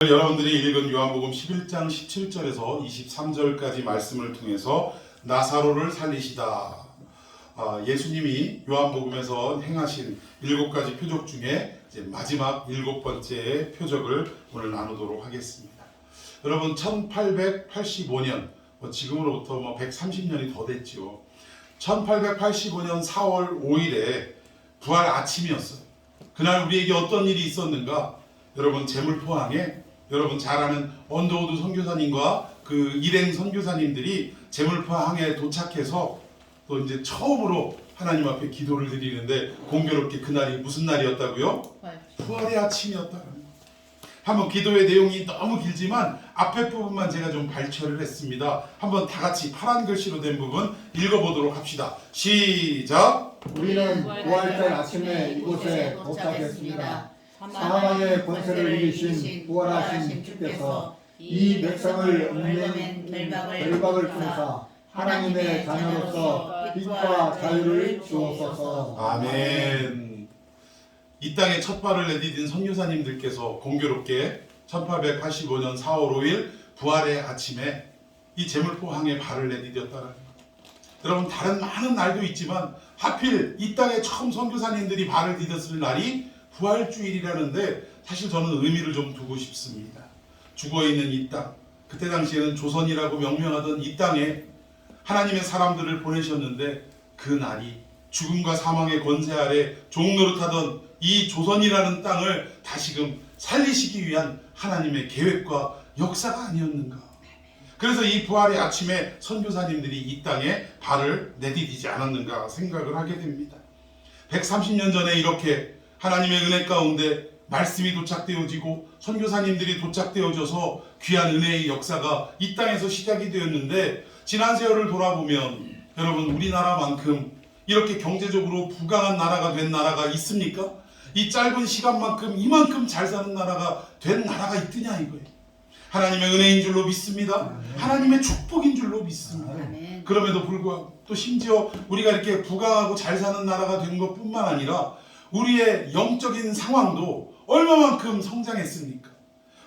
여러분들이 읽은 요한복음 11장 17절에서 23절까지 말씀을 통해서 나사로를 살리시다. 예수님이 요한복음에서 행하신 7가지 표적 중에 이제 마지막 7번째 표적을 오늘 나누도록 하겠습니다. 여러분 1885년 지금으로부터 130년이 더 됐죠. 1885년 4월 5일에 부활 아침이었어요. 그날 우리에게 어떤 일이 있었는가? 여러분 제물포항에 여러분 잘 아는 언더우드 선교사님과 그 일행 선교사님들이 제물포항에 도착해서 또 이제 처음으로 하나님 앞에 기도를 드리는데 공교롭게 그날이 무슨 날이었다고요? 부활의 아침이었다는 거예요. 한번 기도의 내용이 너무 길지만 앞에 부분만 제가 좀 발췌를 했습니다. 한번 다 같이 파란 글씨로 된 부분 읽어보도록 합시다. 시작! 우리는 부활절 아침에 이곳에 도착했습니다. 사망의 권세를 이기신 부활하신 주께서 이 백성을 얻는 결박을 통해서 하나님의 자녀로서 빛과 자유를 주옵소서. 아멘. 이 땅에 첫 발을 내디딘 선교사님들께서 공교롭게 1885년 4월 5일 부활의 아침에 이 제물포항에 발을 내디뎠다는 거예요. 여러분 다른 많은 날도 있지만 하필 이 땅에 처음 선교사님들이 발을 디뎠을 날이 부활주일이라는데 사실 저는 의미를 좀 두고 싶습니다. 죽어있는 이 땅, 그때 당시에는 조선이라고 명명하던 이 땅에 하나님의 사람들을 보내셨는데 그 날이 죽음과 사망의 권세 아래 종노릇하던 이 조선이라는 땅을 다시금 살리시기 위한 하나님의 계획과 역사가 아니었는가. 그래서 이 부활의 아침에 선교사님들이 이 땅에 발을 내디디지 않았는가 생각을 하게 됩니다. 130년 전에 이렇게 하나님의 은혜 가운데 말씀이 도착되어지고 선교사님들이 도착되어져서 귀한 은혜의 역사가 이 땅에서 시작이 되었는데 지난 세월을 돌아보면 여러분 우리나라만큼 이렇게 경제적으로 부강한 나라가 된 나라가 있습니까? 이 짧은 시간만큼 이만큼 잘 사는 나라가 된 나라가 있더냐 이거예요. 하나님의 은혜인 줄로 믿습니다. 하나님의 축복인 줄로 믿습니다. 그럼에도 불구하고 또 심지어 우리가 이렇게 부강하고 잘 사는 나라가 된 것뿐만 아니라 우리의 영적인 상황도 얼마만큼 성장했습니까?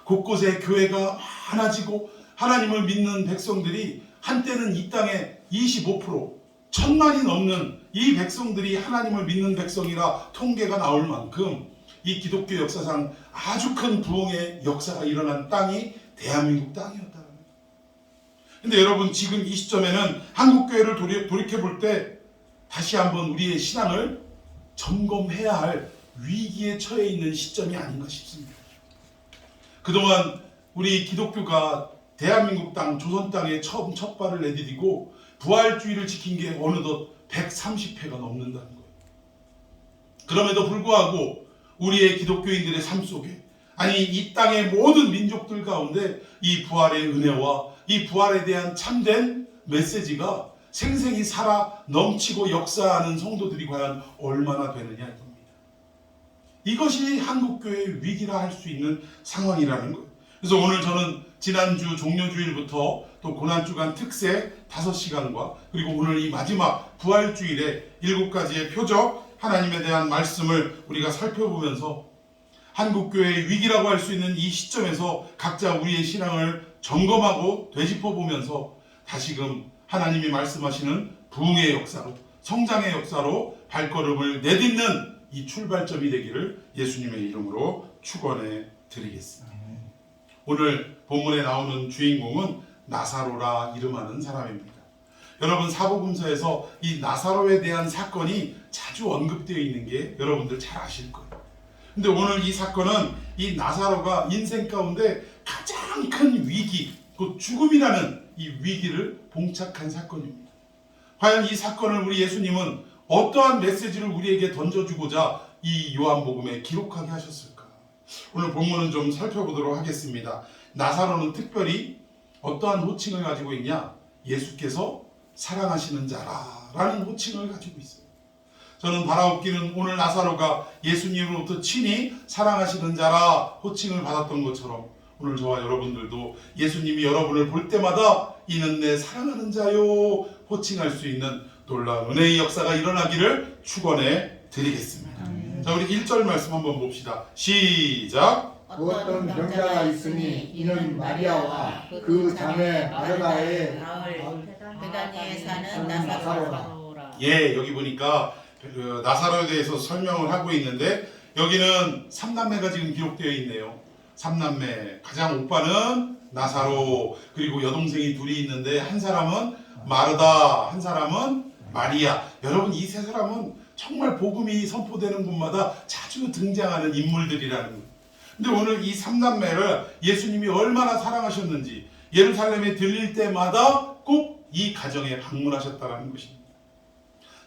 곳곳에 교회가 많아지고 하나님을 믿는 백성들이 한때는 이 땅에 25% 1000만이 넘는 이 백성들이 하나님을 믿는 백성이라 통계가 나올 만큼 이 기독교 역사상 아주 큰 부흥의 역사가 일어난 땅이 대한민국 땅이었다는 거예요. 근데 여러분 지금 이 시점에는 한국교회를 돌이켜볼 때 다시 한번 우리의 신앙을 점검해야 할 위기에 처해 있는 시점이 아닌가 싶습니다. 그동안 우리 기독교가 대한민국 땅, 조선 땅에 처음 첫 발을 내디디고 부활주의를 지킨 게 어느덧 130회가 넘는다는 거예요. 그럼에도 불구하고 우리의 기독교인들의 삶 속에 아니 이 땅의 모든 민족들 가운데 이 부활의 은혜와 이 부활에 대한 참된 메시지가 생생히 살아 넘치고 역사하는 성도들이 과연 얼마나 되느냐 이겁니다. 이것이 한국교회의 위기라 할 수 있는 상황이라는 거예요. 그래서 오늘 저는 지난주 종료주일부터 또 고난주간 특세 5시간과 그리고 오늘 이 마지막 부활주일에 7가지의 표적 하나님에 대한 말씀을 우리가 살펴보면서 한국교회의 위기라고 할 수 있는 이 시점에서 각자 우리의 신앙을 점검하고 되짚어보면서 다시금 하나님이 말씀하시는 부흥의 역사로 성장의 역사로 발걸음을 내딛는 이 출발점이 되기를 예수님의 이름으로 축원해 드리겠습니다. 오늘 본문에 나오는 주인공은 나사로라 이름하는 사람입니다. 여러분 사복음서에서 이 나사로에 대한 사건이 자주 언급되어 있는 게 여러분들 잘 아실 거예요. 근데 오늘 이 사건은 이 나사로가 인생 가운데 가장 큰 위기, 그 죽음이라는 이 위기를 봉착한 사건입니다. 과연 이 사건을 우리 예수님은 어떠한 메시지를 우리에게 던져주고자 이 요한복음에 기록하게 하셨을까? 오늘 본문은 좀 살펴보도록 하겠습니다. 나사로는 특별히 어떠한 호칭을 가지고 있냐? 예수께서 사랑하시는 자라라는 호칭을 가지고 있어요. 저는 바라옵기는 오늘 나사로가 예수님으로부터 친히 사랑하시는 자라 호칭을 받았던 것처럼 오늘 저와 여러분들도 예수님이 여러분을 볼 때마다 이는 내 사랑하는 자요 호칭할 수 있는 놀라운 은혜의 역사가 일어나기를 축원해 드리겠습니다. 자, 우리 1절 말씀 한번 봅시다. 시작! 어떤 병자가 있으니 이는 마리아와 그 자매 마르다의 베다니에 사는 나사로라. 예, 여기 보니까 그 나사로에 대해서 설명을 하고 있는데 여기는 삼남매가 지금 기록되어 있네요. 삼남매, 가장 오빠는 나사로, 그리고 여동생이 둘이 있는데 한 사람은 마르다, 한 사람은 마리아. 여러분, 이 세 사람은 정말 복음이 선포되는 곳마다 자주 등장하는 인물들이라는 거예요. 근데 오늘 이 삼남매를 예수님이 얼마나 사랑하셨는지 예루살렘에 들릴 때마다 꼭 이 가정에 방문하셨다는 것입니다.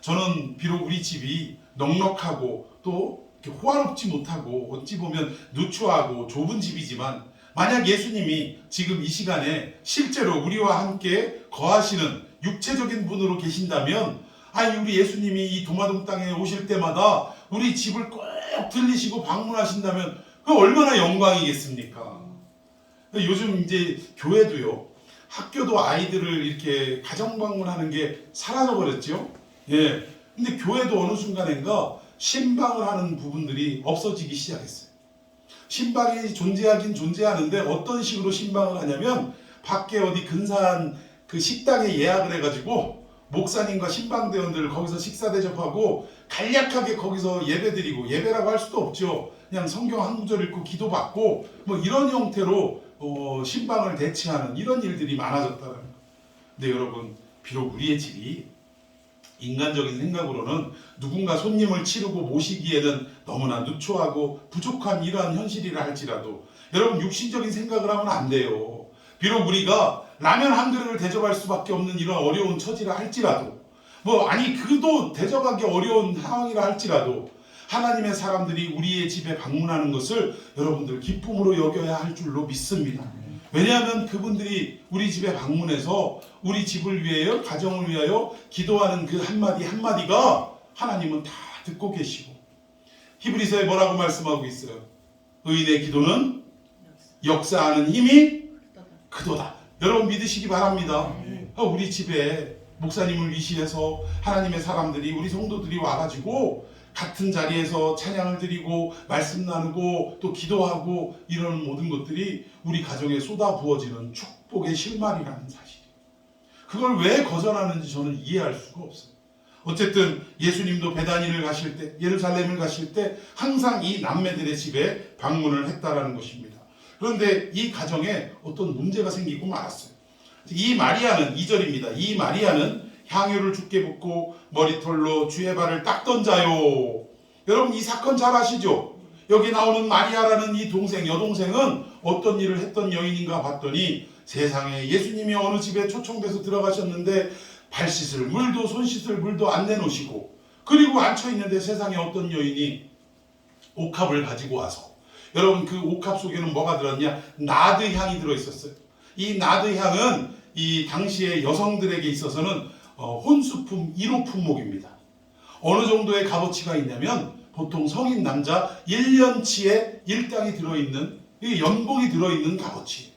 저는 비록 우리 집이 넉넉하고 또 이렇게 호화롭지 못하고 어찌 보면 누추하고 좁은 집이지만 만약 예수님이 지금 이 시간에 실제로 우리와 함께 거하시는 육체적인 분으로 계신다면, 아니 우리 예수님이 이 도마동 땅에 오실 때마다 우리 집을 꼭 들리시고 방문하신다면 그 얼마나 영광이겠습니까? 요즘 이제 교회도요, 학교도 아이들을 이렇게 가정 방문하는 게 사라져 버렸죠. 예. 근데 교회도 어느 순간인가 신방을 하는 부분들이 없어지기 시작했어요. 신방이 존재하긴 존재하는데 어떤 식으로 신방을 하냐면 밖에 어디 근사한 그 식당에 예약을 해가지고 목사님과 신방대원들 거기서 식사 대접하고 간략하게 거기서 예배드리고, 예배라고 할 수도 없죠. 그냥 성경 한 구절 읽고 기도받고 뭐 이런 형태로 신방을 대체하는 이런 일들이 많아졌다는 거예요. 근데 여러분, 비록 우리의 집이 인간적인 생각으로는 누군가 손님을 치르고 모시기에는 너무나 누추하고 부족한 이러한 현실이라 할지라도 여러분, 육신적인 생각을 하면 안 돼요. 비록 우리가 라면 한 그릇을 대접할 수밖에 없는 이런 어려운 처지라 할지라도, 그도 대접하기 어려운 상황이라 할지라도 하나님의 사람들이 우리의 집에 방문하는 것을 여러분들 기쁨으로 여겨야 할 줄로 믿습니다. 왜냐하면 그분들이 우리 집에 방문해서 우리 집을 위하여, 가정을 위하여 기도하는 그 한마디 한마디가 하나님은 다 듣고 계시고, 히브리서에 뭐라고 말씀하고 있어요? 의인의 기도는 역사하는 힘이 크도다. 여러분 믿으시기 바랍니다. 우리 집에 목사님을 위시해서 하나님의 사람들이, 우리 성도들이 와가지고 같은 자리에서 찬양을 드리고 말씀 나누고 또 기도하고 이런 모든 것들이 우리 가정에 쏟아 부어지는 축복의 실마리라는 사실이에요. 그걸 왜 거절하는지 저는 이해할 수가 없어요. 어쨌든 예수님도 베다니를 가실 때, 예루살렘을 가실 때 항상 이 남매들의 집에 방문을 했다라는 것입니다. 그런데 이 가정에 어떤 문제가 생기고 말았어요. 이 마리아는 2절입니다. 이 마리아는 향유를 주께 붓고 머리털로 주의 발을 닦던 자요. 여러분 이 사건 잘 아시죠? 여기 나오는 마리아라는 이 동생, 여동생은 어떤 일을 했던 여인인가 봤더니 세상에 예수님이 어느 집에 초청돼서 들어가셨는데 발 씻을 물도 손 씻을 물도 안 내놓으시고, 그리고 앉혀있는데 세상에 어떤 여인이 옥합을 가지고 와서, 여러분 그 옥합 속에는 뭐가 들었냐? 나드 향이 들어있었어요. 이 나드 향은 이 당시의 여성들에게 있어서는 혼수품 1호 품목입니다. 어느 정도의 값어치가 있냐면 보통 성인 남자 1년치의 일당이 들어있는, 연봉이 들어있는 값어치.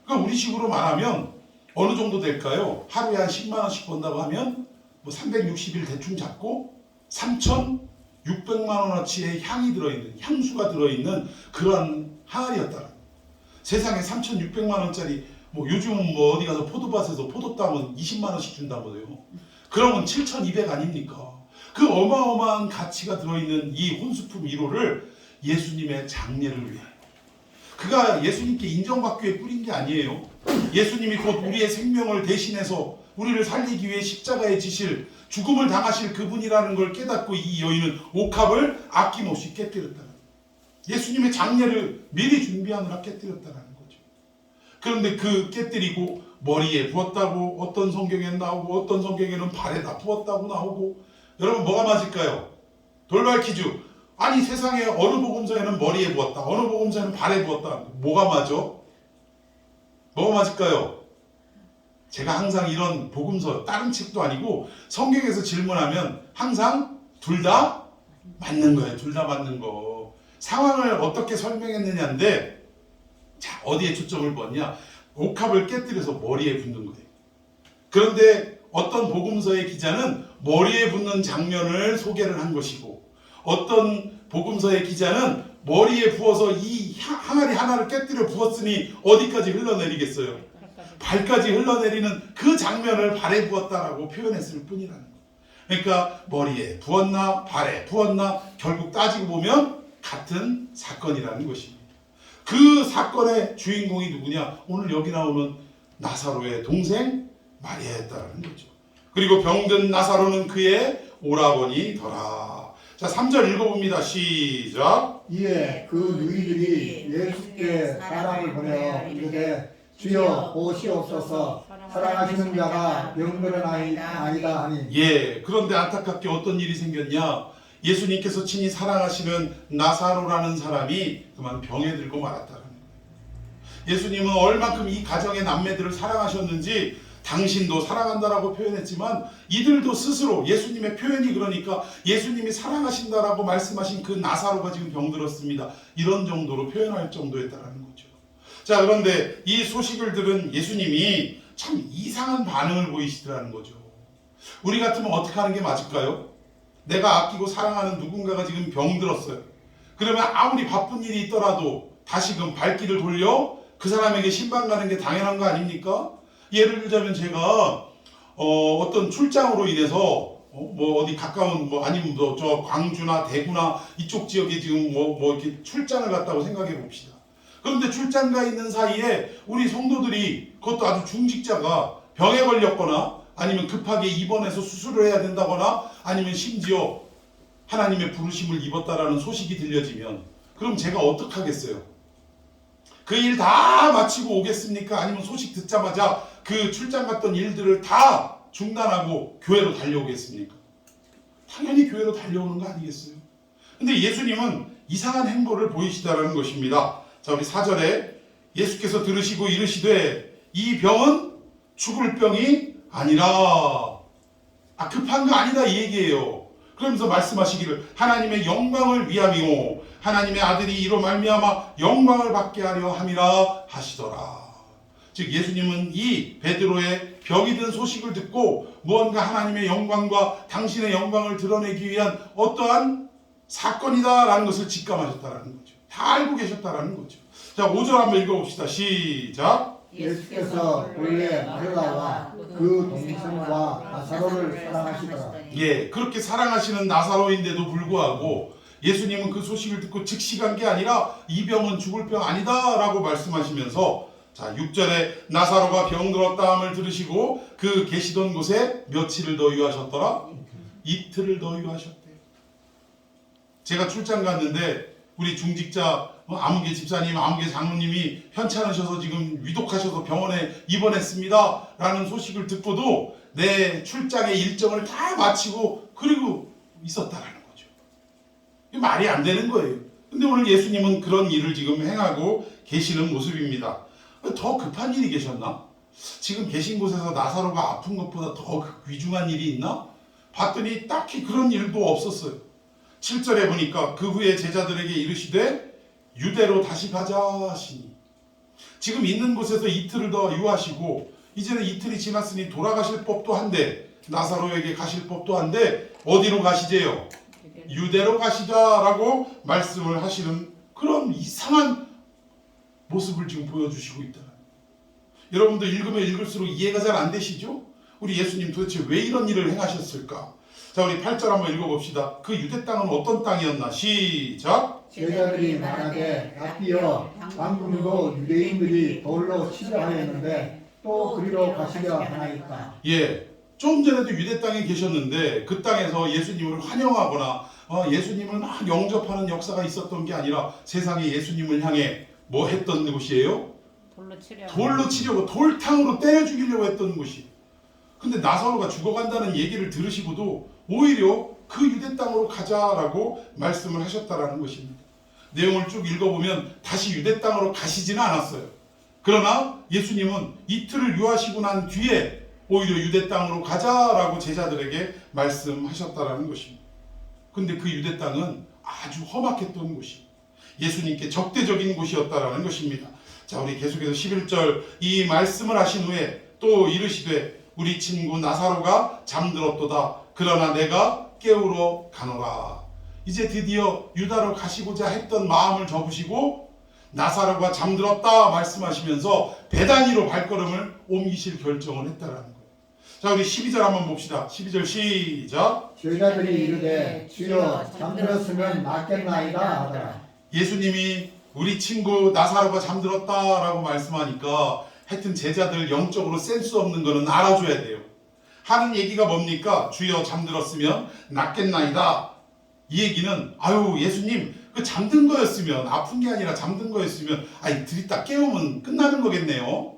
그러니까 우리 식으로 말하면 어느 정도 될까요? 하루에 한 10만 원씩 번다고 하면 360일 대충 잡고 3,600만 원어치의 향이 들어있는, 향수가 들어있는 그런 항아리였다. 세상에 3,600만 원짜리 요즘은 어디 가서 포도밭에서 포도 따면 20만 원씩 준다고요. 그러면 7,200 아닙니까? 그 어마어마한 가치가 들어있는 이 혼수품 1호를 예수님의 장례를 위하여, 그가 예수님께 인정받기 위해 뿌린 게 아니에요. 예수님이 곧 우리의 생명을 대신해서 우리를 살리기 위해 십자가에 지실, 죽음을 당하실 그분이라는 걸 깨닫고 이 여인은 옥합을 아낌없이 깨뜨렸다는 거예요. 예수님의 장례를 미리 준비하느라 깨뜨렸다는 거예요. 그런데 그 깨뜨리고 머리에 부었다고 어떤 성경에는 나오고 어떤 성경에는 발에다 부었다고 나오고, 여러분 뭐가 맞을까요? 돌발 퀴즈. 아니 세상에 어느 복음서에는 머리에 부었다, 어느 복음서에는 발에 부었다. 뭐가 맞아? 뭐가 맞을까요? 제가 항상 이런 복음서, 다른 책도 아니고 성경에서 질문하면 항상 둘 다 맞는 거예요. 둘 다 맞는 거. 상황을 어떻게 설명했느냐인데, 자, 어디에 초점을 뒀냐? 옥합을 깨뜨려서 머리에 붓는 거예요. 그런데 어떤 복음서의 기자는 머리에 붓는 장면을 소개를 한 것이고, 어떤 복음서의 기자는 머리에 부어서 이 항아리 하나를 깨뜨려 부었으니 어디까지 흘러내리겠어요? 발까지 흘러내리는 그 장면을 발에 부었다라고 표현했을 뿐이라는 거예요. 그러니까 머리에 부었나 발에 부었나 결국 따지고 보면 같은 사건이라는 것입니다. 그 사건의 주인공이 누구냐? 오늘 여기 나오는 나사로의 동생 마리아였다라는 거죠. 그리고 병든 나사로는 그의 오라버니더라. 자, 3절 읽어봅니다. 시작. 이에 그 누이들이 예수께 사람을 보내어 이르되 주여 보시옵소서 사랑하시는 자가 병들은 아니다 하니. 예, 그런데 안타깝게 어떤 일이 생겼냐? 예수님께서 친히 사랑하시는 나사로라는 사람이 그만 병에 들고 말았다는 거예요. 예수님은 얼만큼 이 가정의 남매들을 사랑하셨는지 당신도 사랑한다라고 표현했지만 이들도 스스로 예수님의 표현이 그러니까 예수님이 사랑하신다라고 말씀하신 그 나사로가 지금 병들었습니다. 이런 정도로 표현할 정도였다라는 거죠. 자, 그런데 이 소식을 들은 예수님이 참 이상한 반응을 보이시더라는 거죠. 우리 같으면 어떻게 하는 게 맞을까요? 내가 아끼고 사랑하는 누군가가 지금 병들었어요. 그러면 아무리 바쁜 일이 있더라도 다시금 발길을 돌려 그 사람에게 신방 가는 게 당연한 거 아닙니까? 예를 들자면 제가 어떤 출장으로 인해서 뭐 어디 가까운 뭐 아니면 뭐 저 광주나 대구나 이쪽 지역에 지금 뭐 이렇게 출장을 갔다고 생각해 봅시다. 그런데 출장 가 있는 사이에 우리 성도들이 그것도 아주 중직자가 병에 걸렸거나 아니면 급하게 입원해서 수술을 해야 된다거나 아니면 심지어 하나님의 부르심을 입었다라는 소식이 들려지면 그럼 제가 어떻게 하겠어요? 그 일 다 마치고 오겠습니까? 아니면 소식 듣자마자 그 출장 갔던 일들을 다 중단하고 교회로 달려오겠습니까? 당연히 교회로 달려오는 거 아니겠어요? 근데 예수님은 이상한 행보를 보이시다라는 것입니다. 자, 우리 4절에 예수께서 들으시고 이르시되 이 병은 죽을 병이 아니라 급한 거 아니다 이 얘기예요. 그러면서 말씀하시기를 하나님의 영광을 위함이요 하나님의 아들이 이로 말미암아 영광을 받게 하려 함이라 하시더라. 즉 예수님은 이 베드로의 병이 든 소식을 듣고 무언가 하나님의 영광과 당신의 영광을 드러내기 위한 어떠한 사건이다라는 것을 직감하셨다라는 거죠. 다 알고 계셨다라는 거죠. 자, 5절 한번 읽어봅시다. 시작. 예수께서 본래 마르다와 그 동생과 나사로를 사랑하시더라. 예, 그렇게 사랑하시는 나사로인데도 불구하고 예수님은 그 소식을 듣고 즉시 간 게 아니라 이 병은 죽을 병 아니다 라고 말씀하시면서 자, 6절에 나사로가 병들었다 함을 들으시고 그 계시던 곳에 며칠을 더 유하셨더라? 이틀을 더 유하셨대요. 제가 출장 갔는데 우리 중직자 아무개 집사님, 아무개 장로님이 편찮으셔서 지금 위독하셔서 병원에 입원했습니다 라는 소식을 듣고도 내 출장의 일정을 다 마치고 그리고 있었다라는 거죠. 이게 말이 안 되는 거예요. 근데 오늘 예수님은 그런 일을 지금 행하고 계시는 모습입니다. 더 급한 일이 계셨나? 지금 계신 곳에서 나사로가 아픈 것보다 더 귀중한 일이 있나? 봤더니 딱히 그런 일도 없었어요. 7절에 보니까 그 후에 제자들에게 이르시되 유대로 다시 가자 하시니 지금 있는 곳에서 이틀을 더 유하시고 이제는 이틀이 지났으니 돌아가실 법도 한데 나사로에게 가실 법도 한데 어디로 가시재요? 유대로 가시자라고 말씀을 하시는 그런 이상한 모습을 지금 보여주시고 있다. 여러분들 읽으면 읽을수록 이해가 잘 안 되시죠? 우리 예수님 도대체 왜 이런 일을 행하셨을까? 자, 우리 8절 한번 읽어봅시다. 그 유대 땅은 어떤 땅이었나? 시작. 제자들이 말하되 랍비여 방금도 유대인들이 돌로 치려 하였는데 또 그리로 가시려 하나이까. 예, 좀 전에도 유대 땅에 계셨는데 그 땅에서 예수님을 환영하거나 예수님을 막 영접하는 역사가 있었던 게 아니라 세상에 예수님을 향해 뭐 했던 곳이에요? 돌로 치려고 돌탕으로 때려 죽이려고 했던 곳이. 근데 나사로가 죽어간다는 얘기를 들으시고도 오히려 그 유대 땅으로 가자라고 말씀을 하셨다라는 것입니다. 내용을 쭉 읽어보면 다시 유대 땅으로 가시지는 않았어요. 그러나 예수님은 이틀을 유하시고 난 뒤에 오히려 유대 땅으로 가자라고 제자들에게 말씀하셨다라는 것입니다. 근데 그 유대 땅은 아주 험악했던 곳이 예수님께 적대적인 곳이었다라는 것입니다. 자, 우리 계속해서 11절 이 말씀을 하신 후에 또 이르시되 우리 친구 나사로가 잠들었도다. 그러나 내가 깨우러 가노라. 이제 드디어 유다로 가시고자 했던 마음을 접으시고 나사로가 잠들었다 말씀하시면서 베다니로 발걸음을 옮기실 결정을 했다라는 거예요. 자, 우리 12절 한번 봅시다. 12절 시작. 제자들이 이르되 주여 잠들었으면 낫겠나이다 하더라. 예수님이 우리 친구 나사로가 잠들었다라고 말씀하니까 하여튼 제자들 영적으로 센스 없는 거는 알아줘야 돼요. 하는 얘기가 뭡니까? 주여 잠들었으면 낫겠나이다. 이 얘기는 아유 예수님 그 잠든 거였으면 아픈 게 아니라 잠든 거였으면 아이 들이다 깨우면 끝나는 거겠네요.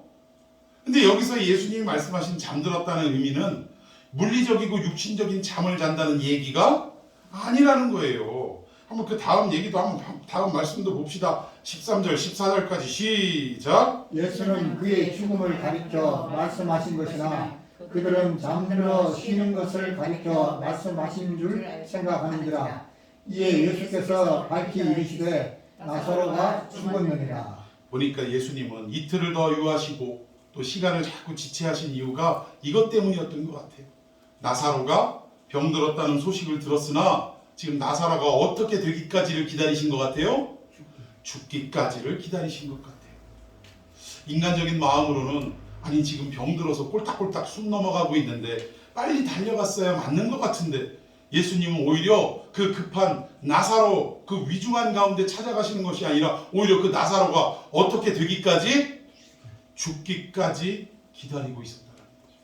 근데 여기서 예수님이 말씀하신 잠들었다는 의미는 물리적이고 육신적인 잠을 잔다는 얘기가 아니라는 거예요. 한번 그 다음 얘기도 한번 다음 말씀도 봅시다. 13절 14절까지 시작. 예수는 그의 죽음을 가리켜 말씀하신 것이나 그들은 잠들어 쉬는 것을 가리켜 말씀하신 줄 생각하는지라. 이에 예수께서 밝히 이르시되 나사로가 죽었느니라. 보니까 예수님은 이틀을 더 유하시고 또 시간을 자꾸 지체하신 이유가 이것 때문이었던 것 같아요. 나사로가 병들었다는 소식을 들었으나 지금 나사로가 어떻게 되기까지를 기다리신 것 같아요? 죽기까지를 기다리신 것 같아요. 인간적인 마음으로는 아니 지금 병들어서 꼴딱꼴딱 숨 넘어가고 있는데 빨리 달려갔어야 맞는 것 같은데 예수님은 오히려 그 급한 나사로 그 위중한 가운데 찾아가시는 것이 아니라 오히려 그 나사로가 어떻게 되기까지 죽기까지 기다리고 있었다는 거죠.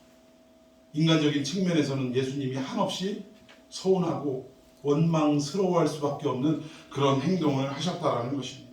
인간적인 측면에서는 예수님이 한없이 서운하고 원망스러워할 수밖에 없는 그런 행동을 하셨다라는 것입니다.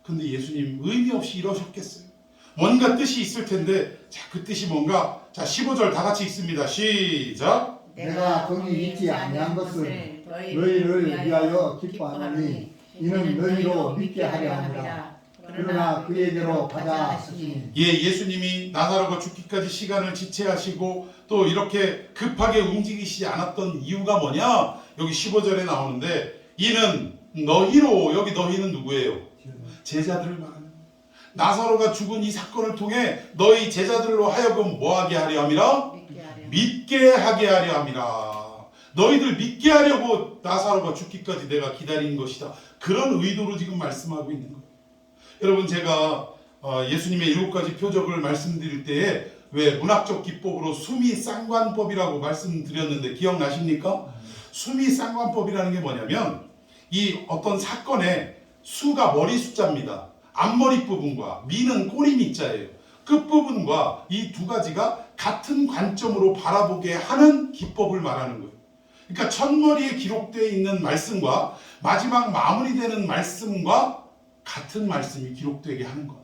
근데 예수님 의미 없이 이러셨겠어요? 뭔가 뜻이 있을 텐데 자, 그 뜻이 뭔가? 자 15절 다 같이 읽습니다. 시작. 내가 거기 있지 아니한 것은 너희를 위하여 기뻐하노니 이는 너희로 믿게 하려 함이라. 그러나 그에게로 가자 하시니. 예, 예수님이 나사로가 죽기까지 시간을 지체하시고 또 이렇게 급하게 움직이시지 않았던 이유가 뭐냐? 여기 15절에 나오는데 이는 너희로, 여기 너희는 누구예요? 제자들을 말하는 거예요. 나사로가 죽은 이 사건을 통해 너희 제자들로 하여금 뭐하게 하려 함이라? 믿게 하게 하려 함이라. 너희들 믿게 하려고 나사로가 죽기까지 내가 기다린 것이다. 그런 의도로 지금 말씀하고 있는 거예요. 여러분 제가 예수님의 7가지 표적을 말씀드릴 때에 왜 문학적 기법으로 수미쌍관법이라고 말씀드렸는데 기억나십니까? 수미쌍관법이라는 게 뭐냐면 이 어떤 사건의 수가 머리 숫자입니다. 앞머리 부분과 미는 꼬리 미자예요. 끝부분과 이 두 가지가 같은 관점으로 바라보게 하는 기법을 말하는 거예요. 그러니까 첫머리에 기록되어 있는 말씀과 마지막 마무리되는 말씀과 같은 말씀이 기록되게 하는 것.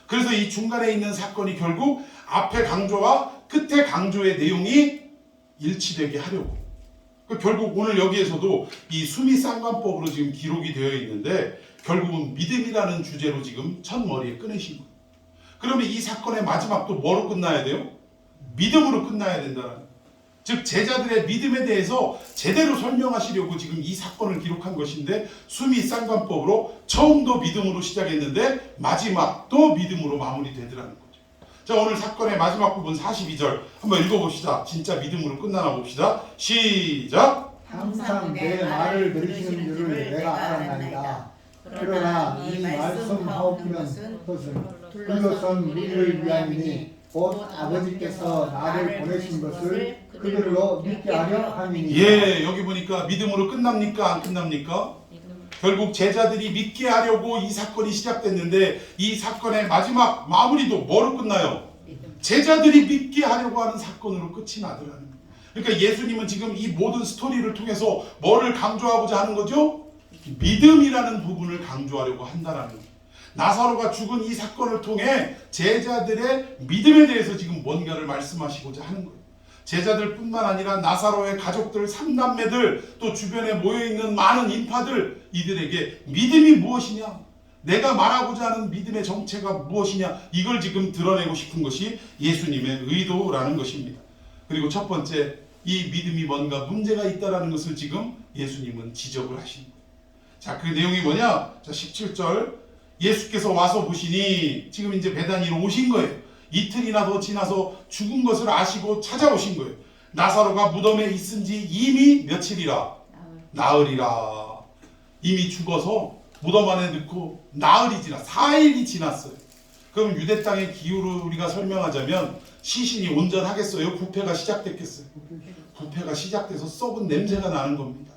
그래서 이 중간에 있는 사건이 결국 앞에 강조와 끝에 강조의 내용이 일치되게 하려고. 결국 오늘 여기에서도 이 수미쌍관법으로 지금 기록이 되어 있는데 결국은 믿음이라는 주제로 지금 첫 머리에 꺼내신 거예요. 그러면 이 사건의 마지막도 뭐로 끝나야 돼요? 믿음으로 끝나야 된다는 거예요. 즉 제자들의 믿음에 대해서 제대로 설명하시려고 지금 이 사건을 기록한 것인데 수미쌍관법으로 처음도 믿음으로 시작했는데 마지막도 믿음으로 마무리되더라는 거죠. 자 오늘 사건의 마지막 부분 42절 한번 읽어봅시다. 진짜 믿음으로 끝나나 봅시다. 시작. 항상 내 말을 들으시는 줄을 내가 알았나이다. 그러나 이 말씀하옵는 것은 그것은 우리를 위함이니 곧 아버지께서 나를 보내신 것을 그들로 믿게 하려 함이니. 예, 여기 보니까 믿음으로 끝납니까? 안 끝납니까? 결국 제자들이 믿게 하려고 이 사건이 시작됐는데 이 사건의 마지막 마무리도 뭐로 끝나요? 제자들이 믿게 하려고 하는 사건으로 끝이 나더라는 거예요. 그러니까 예수님은 지금 이 모든 스토리를 통해서 뭐를 강조하고자 하는 거죠? 믿음이라는 부분을 강조하려고 한다는 거예요. 나사로가 죽은 이 사건을 통해 제자들의 믿음에 대해서 지금 뭔가를 말씀하시고자 하는 거예요. 제자들뿐만 아니라 나사로의 가족들, 3남매들, 또 주변에 모여있는 많은 인파들, 이들에게 믿음이 무엇이냐, 내가 말하고자 하는 믿음의 정체가 무엇이냐, 이걸 지금 드러내고 싶은 것이 예수님의 의도라는 것입니다. 그리고 첫 번째, 이 믿음이 뭔가 문제가 있다는 것을 지금 예수님은 지적을 하신 거예요. 자, 그 내용이 뭐냐? 자, 17절. 예수께서 와서 보시니 지금 이제 베다니로 오신 거예요. 이틀이나 더 지나서 죽은 것을 아시고 찾아오신 거예요. 나사로가 무덤에 있은 지 이미 며칠이라? 나흘이라. 이미 죽어서 무덤 안에 넣고 나흘이 지나 4일이 지났어요. 그럼 유대 땅의 기후를 우리가 설명하자면 시신이 온전하겠어요? 부패가 시작됐겠어요? 부패가 시작돼서 썩은 냄새가 나는 겁니다.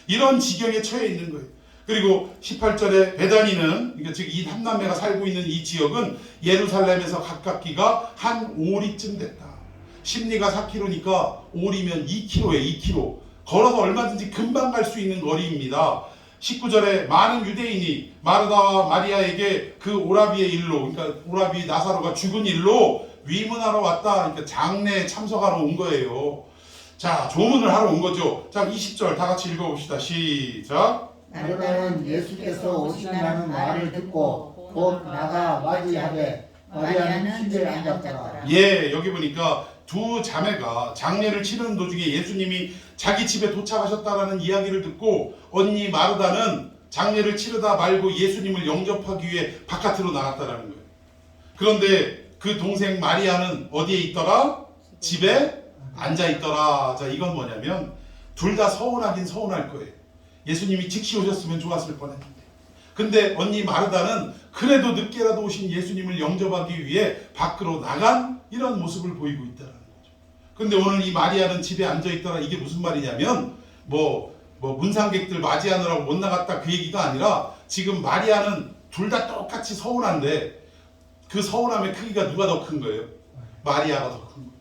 이런 지경에 처해 있는 거예요. 그리고 18절에 베다니는, 그러니까 즉 이 삼남매가 살고 있는 이 지역은 예루살렘에서 가깝기가 한 오리쯤 됐다. 심리가 4km니까 오리면 2km에 2km. 걸어서 얼마든지 금방 갈 수 있는 거리입니다. 19절에 많은 유대인이 마르다와 마리아에게 그 오라비의 일로, 그러니까 오라비 나사로가 죽은 일로 위문하러 왔다. 그러니까 장례에 참석하러 온 거예요. 자, 조문을 하러 온 거죠. 자, 20절 다 같이 읽어봅시다. 시작. 마르다는 예수께서 오신다는 말을 듣고 곧 나가 맞이하되 마리아는 집에 앉았더라. 예, 여기 보니까 두 자매가 장례를 치르는 도중에 예수님이 자기 집에 도착하셨다라는 이야기를 듣고 언니 마르다는 장례를 치르다 말고 예수님을 영접하기 위해 바깥으로 나갔다라는 거예요. 그런데 그 동생 마리아는 어디에 있더라? 집에 앉아 있더라. 자, 이건 뭐냐면 둘 다 서운하긴 서운할 거예요. 예수님이 즉시 오셨으면 좋았을 뻔했는데. 근데 언니 마르다는 그래도 늦게라도 오신 예수님을 영접하기 위해 밖으로 나간 이런 모습을 보이고 있다는 거죠. 근데 오늘 이 마리아는 집에 앉아 있더라. 이게 무슨 말이냐면 뭐 문상객들 맞이하느라고 못 나갔다 그 얘기가 아니라 지금 마리아는 둘 다 똑같이 서운한데 그 서운함의 크기가 누가 더 큰 거예요? 마리아가 더 큰 거예요.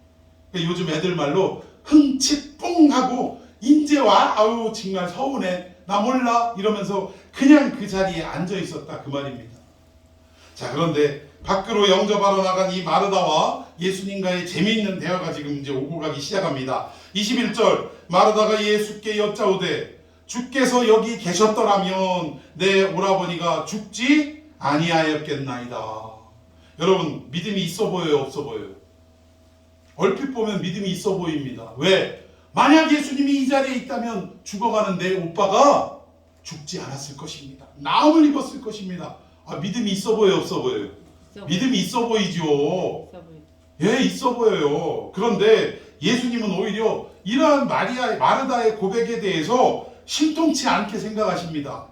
그러니까 요즘 애들 말로 흥칫 뿡 하고 인제 와? 아유 정말 서운해. 나 몰라? 이러면서 그냥 그 자리에 앉아 있었다 그 말입니다. 자, 그런데 밖으로 영접하러 나간 이 마르다와 예수님과의 재미있는 대화가 지금 이제 오고 가기 시작합니다. 21절 마르다가 예수께 여짜오되 주께서 여기 계셨더라면 내 오라버니가 죽지 아니하였겠나이다. 여러분 믿음이 있어 보여요? 없어 보여요? 얼핏 보면 믿음이 있어 보입니다. 왜? 만약 예수님이 이 자리에 있다면 죽어가는 내 오빠가 죽지 않았을 것입니다. 나음을 입었을 것입니다. 아, 믿음이 있어 보여요? 없어 보여요? 믿음이 있어 보이죠. 예, 있어 보여요. 그런데 예수님은 오히려 이러한 마르다의 고백에 대해서 심통치 않게 생각하십니다.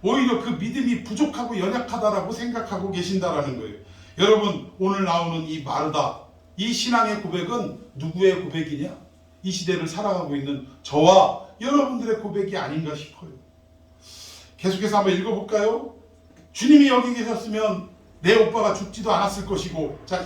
오히려 그 믿음이 부족하고 연약하다라고 생각하고 계신다라는 거예요. 여러분 오늘 나오는 이 마르다, 이 신앙의 고백은 누구의 고백이냐? 이 시대를 살아가고 있는 저와 여러분들의 고백이 아닌가 싶어요. 계속해서 한번 읽어볼까요? 주님이 여기 계셨으면 내 오빠가 죽지도 않았을 것이고. 자,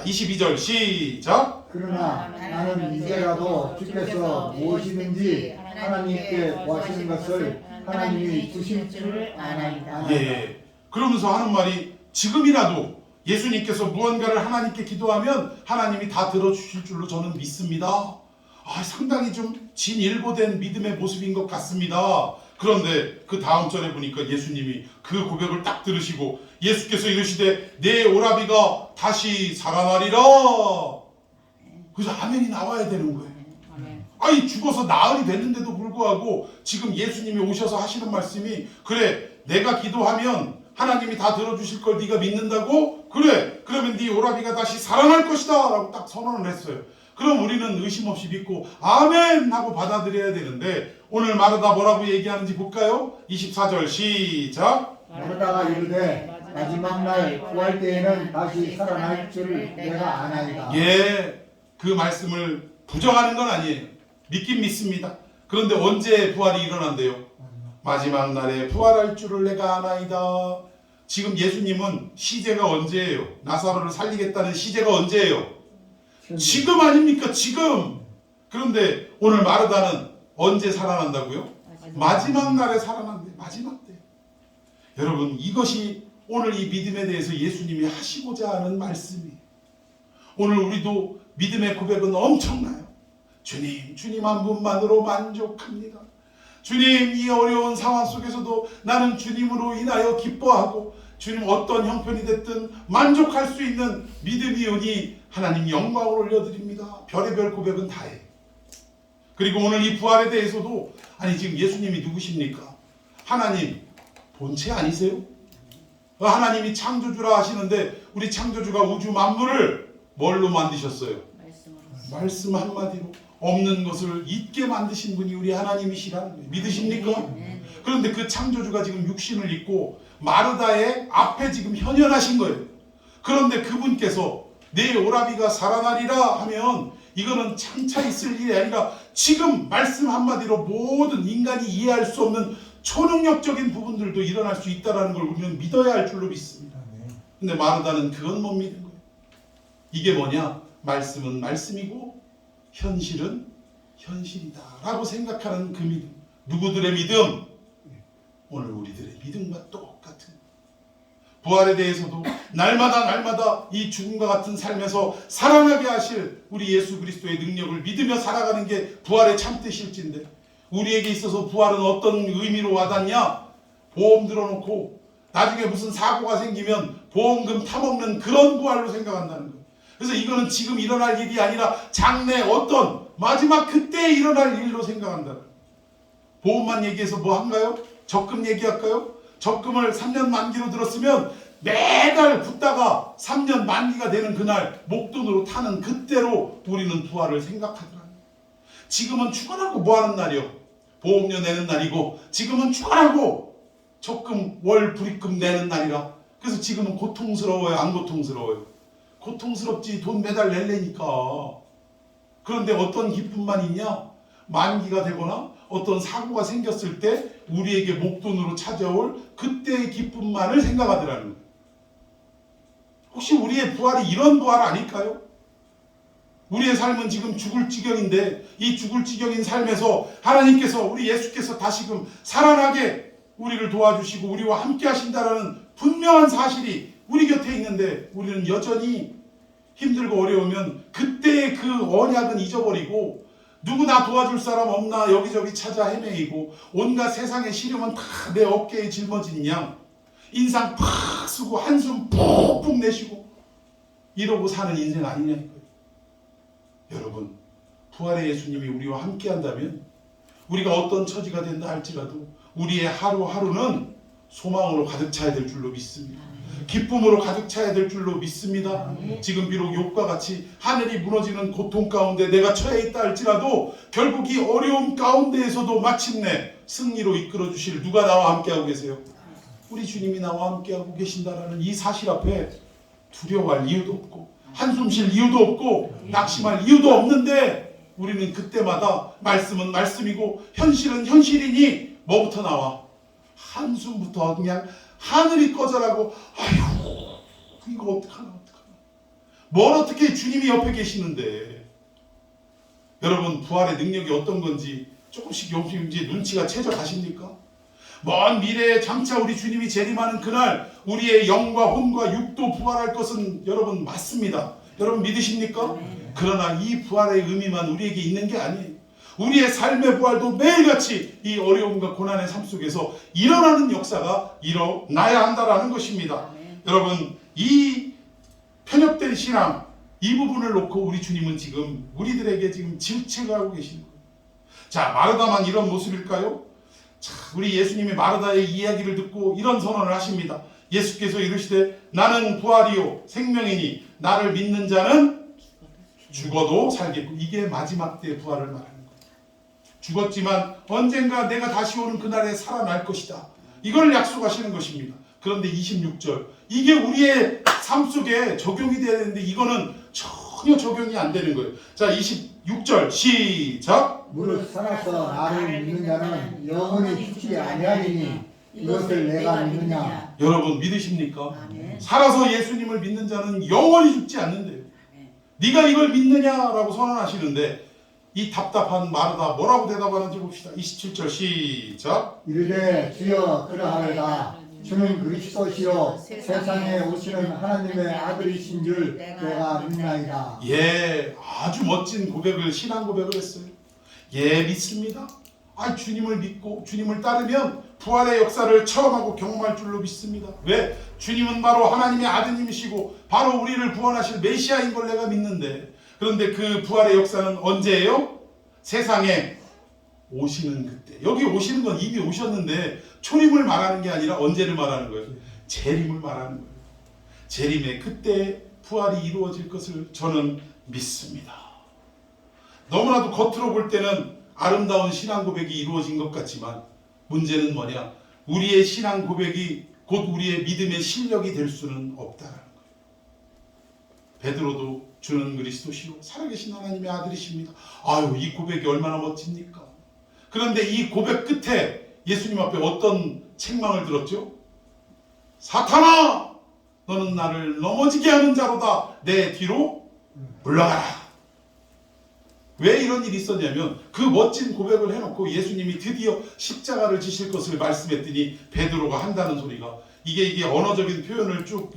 22절 시작. 그러나 나는 이제라도 주께서 무엇이든지 하나님께 구하시는 것을 하나님이 주실 줄 아나이다. 예. 그러면서 하는 말이 지금이라도 예수님께서 무언가를 하나님께 기도하면 하나님이 다 들어주실 줄로 저는 믿습니다. 아, 상당히 좀 진일보된 믿음의 모습인 것 같습니다. 그런데 그 다음 절에 보니까 예수님이 그 고백을 딱 들으시고 예수께서 이르시되 내 오라비가 다시 살아나리라. 그래서 아멘이 나와야 되는 거예요. 아니 죽어서 나흘이 됐는데도 불구하고 지금 예수님이 오셔서 하시는 말씀이 그래 내가 기도하면 하나님이 다 들어주실 걸 네가 믿는다고? 그래 그러면 네 오라비가 다시 살아날 것이다 라고 딱 선언을 했어요. 그럼 우리는 의심 없이 믿고 아멘 하고 받아들여야 되는데 오늘 마르다 뭐라고 얘기하는지 볼까요? 24절 시작. 마르다가 이르되 마지막 날 구할 때에는 다시 살아날 줄 내가 아나이다. 예, 그 말씀을 부정하는 건 아니에요. 믿긴 믿습니다. 그런데 언제 부활이 일어난대요? 마지막 날에 부활할 줄을 내가 아나이다. 지금 예수님은 시제가 언제예요? 나사로를 살리겠다는 시제가 언제예요? 지금 아닙니까? 지금. 그런데 오늘 마르다는 언제 살아난다고요? 마지막 날에 살아난대. 마지막 때. 여러분 이것이 오늘 이 믿음에 대해서 예수님이 하시고자 하는 말씀이에요. 오늘 우리도 믿음의 고백은 엄청나요. 주님 한 분만으로 만족합니다. 주님 이 어려운 상황 속에서도 나는 주님으로 인하여 기뻐하고 주님 어떤 형편이 됐든 만족할 수 있는 믿음이 오니 하나님 영광을 올려드립니다. 별의별 고백은 다해. 그리고 오늘 이 부활에 대해서도 아니 지금 예수님이 누구십니까? 하나님 본체 아니세요? 하나님이 창조주라 하시는데 우리 창조주가 우주 만물을 뭘로 만드셨어요? 말씀 한마디로 없는 것을 있게 만드신 분이 우리 하나님이시라는 거예요. 믿으십니까? 그런데 그 창조주가 지금 육신을 입고 마르다의 앞에 지금 현현하신 거예요. 그런데 그분께서 내 오라비가 살아나리라 하면 이거는 장차 있을 일이 아니라 지금 말씀 한마디로 모든 인간이 이해할 수 없는 초능력적인 부분들도 일어날 수 있다는 걸 우리는 믿어야 할 줄로 믿습니다. 근데 마르다는 그건 못 믿은 거예요. 이게 뭐냐? 말씀은 말씀이고 현실은 현실이다 라고 생각하는 그 믿음. 누구들의 믿음? 오늘 우리들의 믿음과 똑같은 부활에 대해서도 날마다 이 죽음과 같은 삶에서 살아나게 하실 우리 예수 그리스도의 능력을 믿으며 살아가는 게 부활의 참뜻일진데 우리에게 있어서 부활은 어떤 의미로 와닿냐? 보험 들어놓고 나중에 무슨 사고가 생기면 보험금 타먹는 그런 부활로 생각한다는 거예요. 그래서 이거는 지금 일어날 일이 아니라 장래 어떤 마지막 그때 일어날 일로 생각한다는 거예요. 보험만 얘기해서 뭐 한가요? 적금 얘기할까요? 적금을 3년 만기로 들었으면 매달 붙다가 3년 만기가 되는 그날 목돈으로 타는 그때로 우리는 부활을 생각하더라고요. 지금은 축원하고 뭐하는 날이요? 보험료 내는 날이고 지금은 축원하고 적금 월 불입금 내는 날이라 그래서 지금은 고통스러워요? 안 고통스러워요? 고통스럽지. 돈 매달 낼래니까. 그런데 어떤 기쁨만 있냐? 만기가 되거나 어떤 사고가 생겼을 때 우리에게 목돈으로 찾아올 그때의 기쁨만을 생각하더라는 거예요. 혹시 우리의 부활이 이런 부활 아닐까요? 우리의 삶은 지금 죽을 지경인데 이 죽을 지경인 삶에서 하나님께서 우리 예수께서 다시금 살아나게 우리를 도와주시고 우리와 함께 하신다라는 분명한 사실이 우리 곁에 있는데 우리는 여전히 힘들고 어려우면 그때의 그 언약은 잊어버리고 누구나 도와줄 사람 없나 여기저기 찾아 헤매이고 온갖 세상의 시름은 다 내 어깨에 짊어진 양 인상 팍 쓰고 한숨 푹푹 내쉬고 이러고 사는 인생 아니냐 이거예요. 여러분 부활의 예수님이 우리와 함께 한다면 우리가 어떤 처지가 된다 할지라도 우리의 하루하루는 소망으로 가득 차야 될 줄로 믿습니다. 기쁨으로 가득 차야 될 줄로 믿습니다. 지금 비록 욥과 같이 하늘이 무너지는 고통 가운데 내가 처해 있다 할지라도 결국 이 어려움 가운데에서도 마침내 승리로 이끌어 주실 누가 나와 함께하고 계세요? 우리 주님이 나와 함께하고 계신다라는 이 사실 앞에 두려워할 이유도 없고 한숨 쉴 이유도 없고 낙심할 이유도 없는데 우리는 그때마다 말씀은 말씀이고 현실은 현실이니 뭐부터 나와? 한숨부터 그냥 하늘이 꺼져라고 아휴 이거 어떡하나 뭘 어떻게 주님이 옆에 계시는데 여러분 부활의 능력이 어떤 건지 조금씩 이제 눈치가 채져 가십니까? 먼 미래에 장차 우리 주님이 재림하는 그날 우리의 영과 혼과 육도 부활할 것은 여러분 맞습니다. 여러분 믿으십니까? 그러나 이 부활의 의미만 우리에게 있는 게 아니에요. 우리의 삶의 부활도 매일같이 이 어려움과 고난의 삶 속에서 일어나는 역사가 일어나야 한다라는 것입니다. 여러분 이 편협된 신앙 이 부분을 놓고 우리 주님은 지금 우리들에게 지금 질책을 하고 계시는 거예요. 자 마르다만 이런 모습일까요? 자, 우리 예수님이 마르다의 이야기를 듣고 이런 선언을 하십니다. 예수께서 이르시되 나는 부활이요 생명이니 나를 믿는 자는 죽어도 살겠고 이게 마지막 때의 부활을 말하는 거예요. 죽었지만 언젠가 내가 다시 오는 그날에 살아날 것이다. 이걸 약속하시는 것입니다. 그런데 26절 이게 우리의 삶 속에 적용이 돼야 되는데 이거는 전혀 적용이 안 되는 거예요. 자 26절 시작. 무릇 살아서 나를 믿는 자는 영원히 죽지 아니하리니 이것을 내가 믿느냐. 여러분 믿으십니까? 아멘. 살아서 예수님을 믿는 자는 영원히 죽지 않는데요. 네가 이걸 믿느냐라고 선언하시는데 이 답답한 마르다 뭐라고 대답하는지 봅시다. 27절 시작. 이르되 주여 그러하리다. 주는 그리스도시요 세상에 오시는 하나님의 아들이신 줄 내가 믿나이다. 예, 아주 멋진 고백을 신앙 고백을 했어요. 예, 믿습니다. 주님을 믿고 주님을 따르면 부활의 역사를 체험하고 경험할 줄로 믿습니다. 왜? 주님은 바로 하나님의 아드님이시고 바로 우리를 구원하실 메시아인 걸 내가 믿는데 그런데 그 부활의 역사는 언제예요? 세상에 오시는 그때. 여기 오시는 건 이미 오셨는데 초림을 말하는 게 아니라 언제를 말하는 거예요? 재림을 말하는 거예요. 재림의 그때 부활이 이루어질 것을 저는 믿습니다. 너무나도 겉으로 볼 때는 아름다운 신앙 고백이 이루어진 것 같지만 문제는 뭐냐? 우리의 신앙 고백이 곧 우리의 믿음의 실력이 될 수는 없다라는 거예요. 베드로도 주는 그리스도시요 살아계신 하나님의 아들이십니다. 아유, 이 고백이 얼마나 멋집니까? 그런데 이 고백 끝에 예수님 앞에 어떤 책망을 들었죠? 사탄아, 너는 나를 넘어지게 하는 자로다. 내 뒤로 물러가라. 왜 이런 일이 있었냐면 그 멋진 고백을 해놓고 예수님이 드디어 십자가를 지실 것을 말씀했더니 베드로가 한다는 소리가 이게 언어적인 표현을 쭉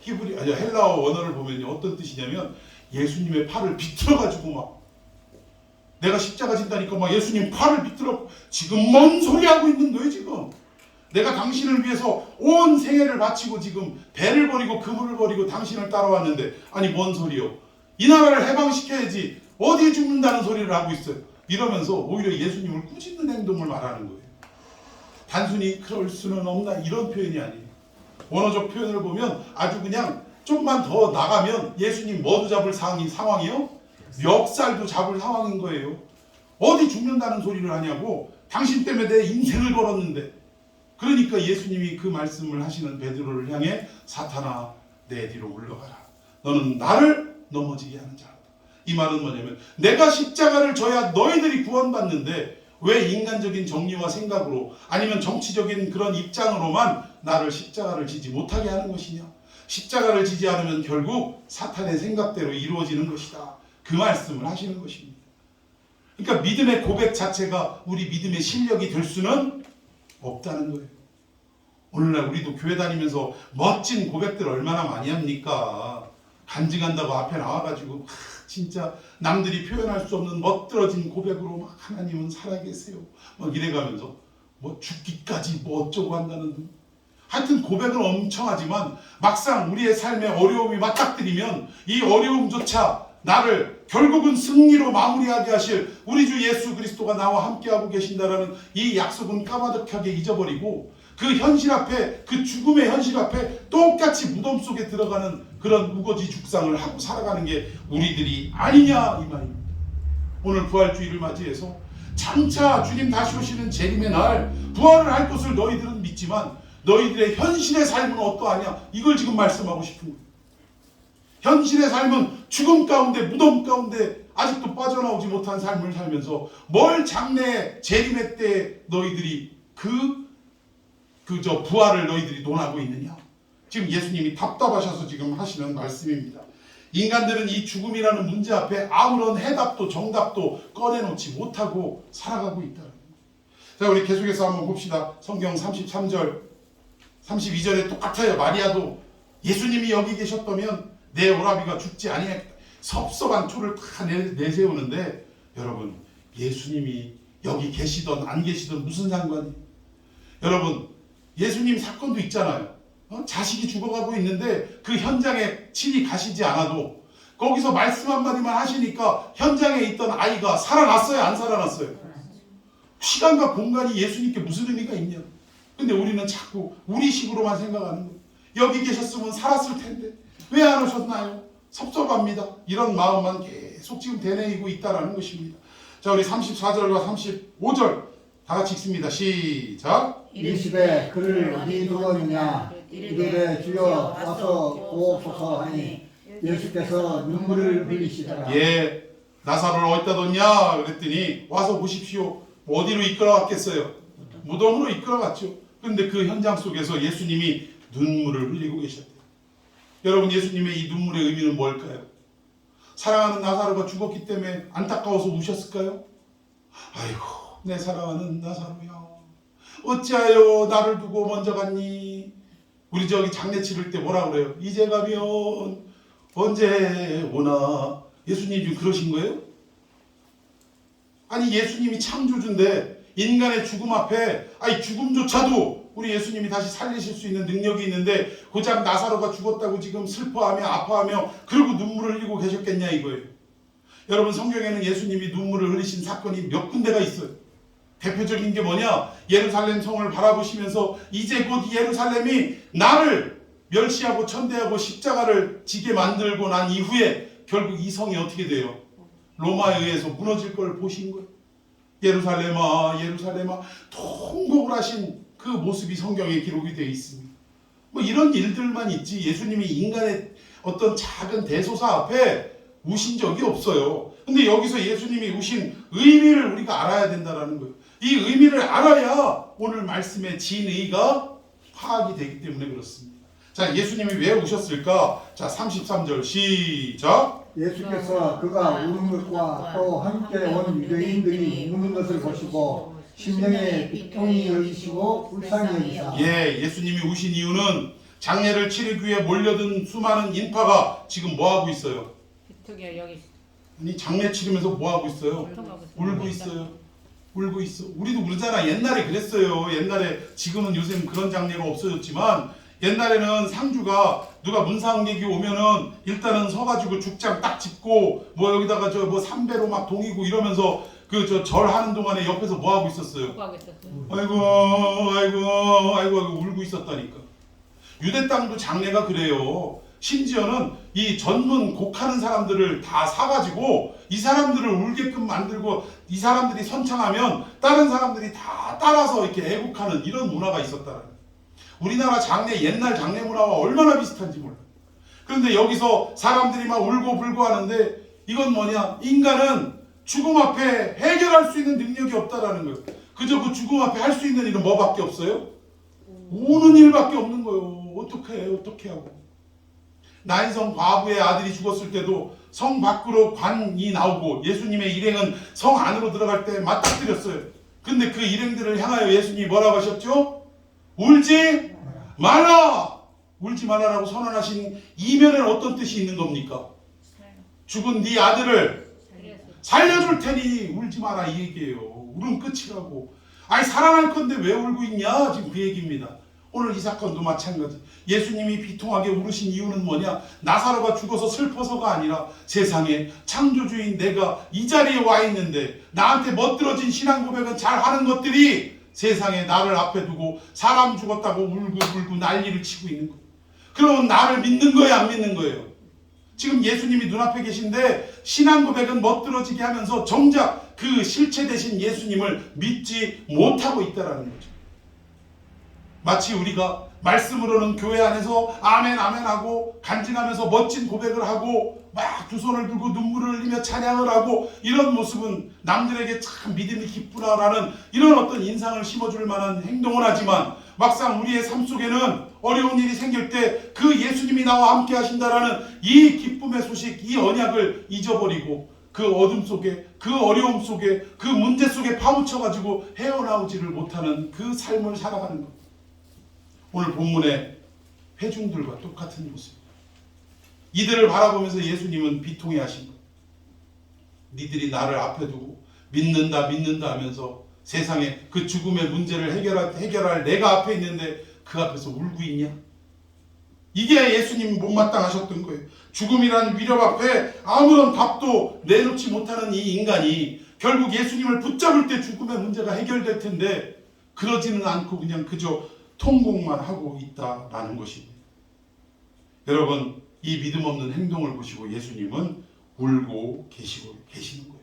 헬라어 원어를 보면요 어떤 뜻이냐면 예수님의 팔을 비틀어가지고 막 내가 십자가 진다니까 막 예수님 팔을 비틀어 지금 뭔 소리 하고 있는 거예요 지금. 내가 당신을 위해서 온 생애를 바치고 지금 배를 버리고 그물을 버리고 당신을 따라왔는데 아니 뭔 소리요? 이 나라를 해방시켜야지 어디에 죽는다는 소리를 하고 있어요. 이러면서 오히려 예수님을 꾸짖는 행동을 말하는 거예요. 단순히 그럴 수는 없나 이런 표현이 아니에요. 원어적 표현을 보면 아주 그냥 좀만 더 나가면 예수님 뭐도 잡을 상황이요? 멱살도 잡을 상황인 거예요. 어디 죽는다는 소리를 하냐고. 당신 때문에 내 인생을 걸었는데. 그러니까 예수님이 그 말씀을 하시는 베드로를 향해 사탄아 내 뒤로 물러가라. 너는 나를 넘어지게 하는 자다. 이 말은 뭐냐면 내가 십자가를 져야 너희들이 구원받는데 왜 인간적인 정리와 생각으로 아니면 정치적인 그런 입장으로만 나를 십자가를 지지 못하게 하는 것이냐. 십자가를 지지 않으면 결국 사탄의 생각대로 이루어지는 것이다. 그 말씀을 하시는 것입니다. 그러니까 믿음의 고백 자체가 우리 믿음의 실력이 될 수는 없다는 거예요. 오늘날 우리도 교회 다니면서 멋진 고백들 얼마나 많이 합니까? 간증한다고 앞에 나와가지고 진짜 남들이 표현할 수 없는 멋들어진 고백으로 막 하나님은 살아계세요 막 이래가면서 뭐 죽기까지 뭐 어쩌고 한다는 등. 하여튼 고백은 엄청 하지만 막상 우리의 삶에 어려움이 맞닥뜨리면 이 어려움조차 나를 결국은 승리로 마무리하게 하실 우리 주 예수 그리스도가 나와 함께하고 계신다라는 이 약속은 까마득하게 잊어버리고 그 현실 앞에 그 죽음의 현실 앞에 똑같이 무덤 속에 들어가는 그런 우거지 죽상을 하고 살아가는 게 우리들이 아니냐 이 말입니다. 오늘 부활주의를 맞이해서 장차 주님 다시 오시는 재림의 날 부활을 할 것을 너희들은 믿지만 너희들의 현실의 삶은 어떠하냐 이걸 지금 말씀하고 싶은 거예요. 현실의 삶은 죽음 가운데 무덤 가운데 아직도 빠져나오지 못한 삶을 살면서 뭘 장래 재림의 때 너희들이 그저 부활을 너희들이 논하고 있느냐. 지금 예수님이 답답하셔서 지금 하시는 말씀입니다. 인간들은 이 죽음이라는 문제 앞에 아무런 해답도 정답도 꺼내놓지 못하고 살아가고 있다. 자, 우리 계속해서 한번 봅시다. 성경 33절 32절에 똑같아요. 마리아도 예수님이 여기 계셨다면 내 오라비가 죽지 아니했다. 섭섭한 초를 다 내세우는데 여러분 예수님이 여기 계시던 안 계시던 무슨 상관이? 여러분 예수님 사건도 있잖아요. 자식이 죽어가고 있는데 그 현장에 친히 가시지 않아도 거기서 말씀 한마디만 하시니까 현장에 있던 아이가 살아났어요? 안 살아났어요? 시간과 공간이 예수님께 무슨 의미가 있냐. 근데 우리는 자꾸 우리식으로만 생각하는 거예요. 여기 계셨으면 살았을 텐데 왜 안 오셨나요? 섭섭합니다. 이런 마음만 계속 지금 되뇌이고 있다는 것입니다. 자, 우리 34절과 35절 다 같이 읽습니다. 시작. 이르시되 그를 어디 두었느냐 이르되 주여 와서 보옵소서 하니 예수께서 눈물을 흘리시더라. 예, 나사로를 어디다 뒀냐 그랬더니 와서 보십시오. 어디로 이끌어갔겠어요? 무덤으로 이끌어갔죠. 그런데 그 현장 속에서 예수님이 눈물을 흘리고 계셨대요. 여러분 예수님의 이 눈물의 의미는 뭘까요? 사랑하는 나사로가 죽었기 때문에 안타까워서 우셨을까요? 아이고 내 사랑하는 나사로야 어찌하여 나를 두고 먼저 갔니? 우리 저기 장례 치를 때 뭐라 그래요? 이제 가면 언제 오나? 예수님 지금 그러신 거예요? 아니 예수님이 창조주인데 인간의 죽음 앞에 아니 죽음조차도 우리 예수님이 다시 살리실 수 있는 능력이 있는데 고작 나사로가 죽었다고 지금 슬퍼하며 아파하며 그리고 눈물을 흘리고 계셨겠냐 이거예요. 여러분 성경에는 예수님이 눈물을 흘리신 사건이 몇 군데가 있어요. 대표적인 게 뭐냐? 예루살렘 성을 바라보시면서 이제 곧 예루살렘이 나를 멸시하고 천대하고 십자가를 지게 만들고 난 이후에 결국 이 성이 어떻게 돼요? 로마에 의해서 무너질 걸 보신 거예요. 예루살렘아 예루살렘아 통곡을 하신 그 모습이 성경에 기록이 되어 있습니다. 뭐 이런 일들만 있지 예수님이 인간의 어떤 작은 대소사 앞에 우신 적이 없어요. 근데 여기서 예수님이 우신 의미를 우리가 알아야 된다는 거예요. 이 의미를 알아야 오늘 말씀의 진의가 파악이 되기 때문에 그렇습니다. 자, 예수님이 왜 우셨을까? 자, 33절 시작. 예수께서 그가 우는 것과 또 함께 온 유대인들이 우는 것을 보시고 심령에 비통이 여기시고 불쌍히 여기사. 예, 예수님이 우신 이유는 장례를 치르기 위해 몰려든 수많은 인파가 지금 뭐 하고 있어요? 아니 장례 치르면서 뭐 하고 있어요? 울고 있어요. 울고 있어. 우리도 울잖아. 옛날에 그랬어요. 옛날에 지금은 요즘 그런 장례가 없어졌지만 옛날에는 상주가 누가 문상객이 오면은 일단은 서가지고 죽장 딱 짚고 뭐 여기다가 저 뭐 삼배로 막 동이고 이러면서 그 저 절하는 동안에 옆에서 뭐 하고 있었어요? 아이고 울고 있었다니까. 유대 땅도 장례가 그래요. 심지어는 이 전문 곡하는 사람들을 다 사가지고 이 사람들을 울게끔 만들고 이 사람들이 선창하면 다른 사람들이 다 따라서 이렇게 애국하는 이런 문화가 있었다는 거예요. 우리나라 장례 옛날 장례 문화와 얼마나 비슷한지 몰라요. 그런데 여기서 사람들이 막 울고 불고 하는데 이건 뭐냐? 인간은 죽음 앞에 해결할 수 있는 능력이 없다라는 거예요. 그저 그 죽음 앞에 할 수 있는 일은 뭐밖에 없어요? 우는 일밖에 없는 거예요. 어떻게 하고. 나인성 과부의 아들이 죽었을 때도 성 밖으로 관이 나오고 예수님의 일행은 성 안으로 들어갈 때 맞닥뜨렸어요. 근데 그 일행들을 향하여 예수님이 뭐라고 하셨죠? 울지 마라! 울지 마라라고 선언하신 이면에는 어떤 뜻이 있는 겁니까? 죽은 네 아들을 살려줄 테니 울지 마라 이 얘기예요. 울음 끝이라고. 아니 사랑할 건데 왜 울고 있냐? 지금 그 얘기입니다. 오늘 이 사건도 마찬가지. 예수님이 비통하게 울으신 이유는 뭐냐? 나사로가 죽어서 슬퍼서가 아니라 세상에 창조주인 내가 이 자리에 와 있는데 나한테 멋들어진 신앙 고백은 잘하는 것들이 세상에 나를 앞에 두고 사람 죽었다고 울고 난리를 치고 있는 거예요. 그러면 나를 믿는 거예요, 안 믿는 거예요? 지금 예수님이 눈앞에 계신데 신앙 고백은 멋들어지게 하면서 정작 그 실체 되신 예수님을 믿지 못하고 있다라는 거죠. 마치 우리가 말씀으로는 교회 안에서 아멘 아멘 하고 간증하면서 멋진 고백을 하고 막 두 손을 들고 눈물을 흘리며 찬양을 하고 이런 모습은 남들에게 참 믿음이 깊구나라는 이런 어떤 인상을 심어줄 만한 행동을 하지만 막상 우리의 삶 속에는 어려운 일이 생길 때 그 예수님이 나와 함께 하신다라는 이 기쁨의 소식, 이 언약을 잊어버리고 그 어둠 속에, 그 어려움 속에, 그 문제 속에 파묻혀가지고 헤어나오지를 못하는 그 삶을 살아가는 것. 오늘 본문의 회중들과 똑같은 모습. 이들을 바라보면서 예수님은 비통해 하신 것. 니들이 나를 앞에 두고 믿는다 하면서 세상에 그 죽음의 문제를 해결할 내가 앞에 있는데 그 앞에서 울고 있냐? 이게 예수님이 못마땅하셨던 거예요. 죽음이라는 위력 앞에 아무런 답도 내놓지 못하는 이 인간이 결국 예수님을 붙잡을 때 죽음의 문제가 해결될 텐데 그러지는 않고 그냥 그저 통곡만 하고 있다라는 것입니다. 여러분, 이 믿음 없는 행동을 보시고 예수님은 울고 계시는 거예요.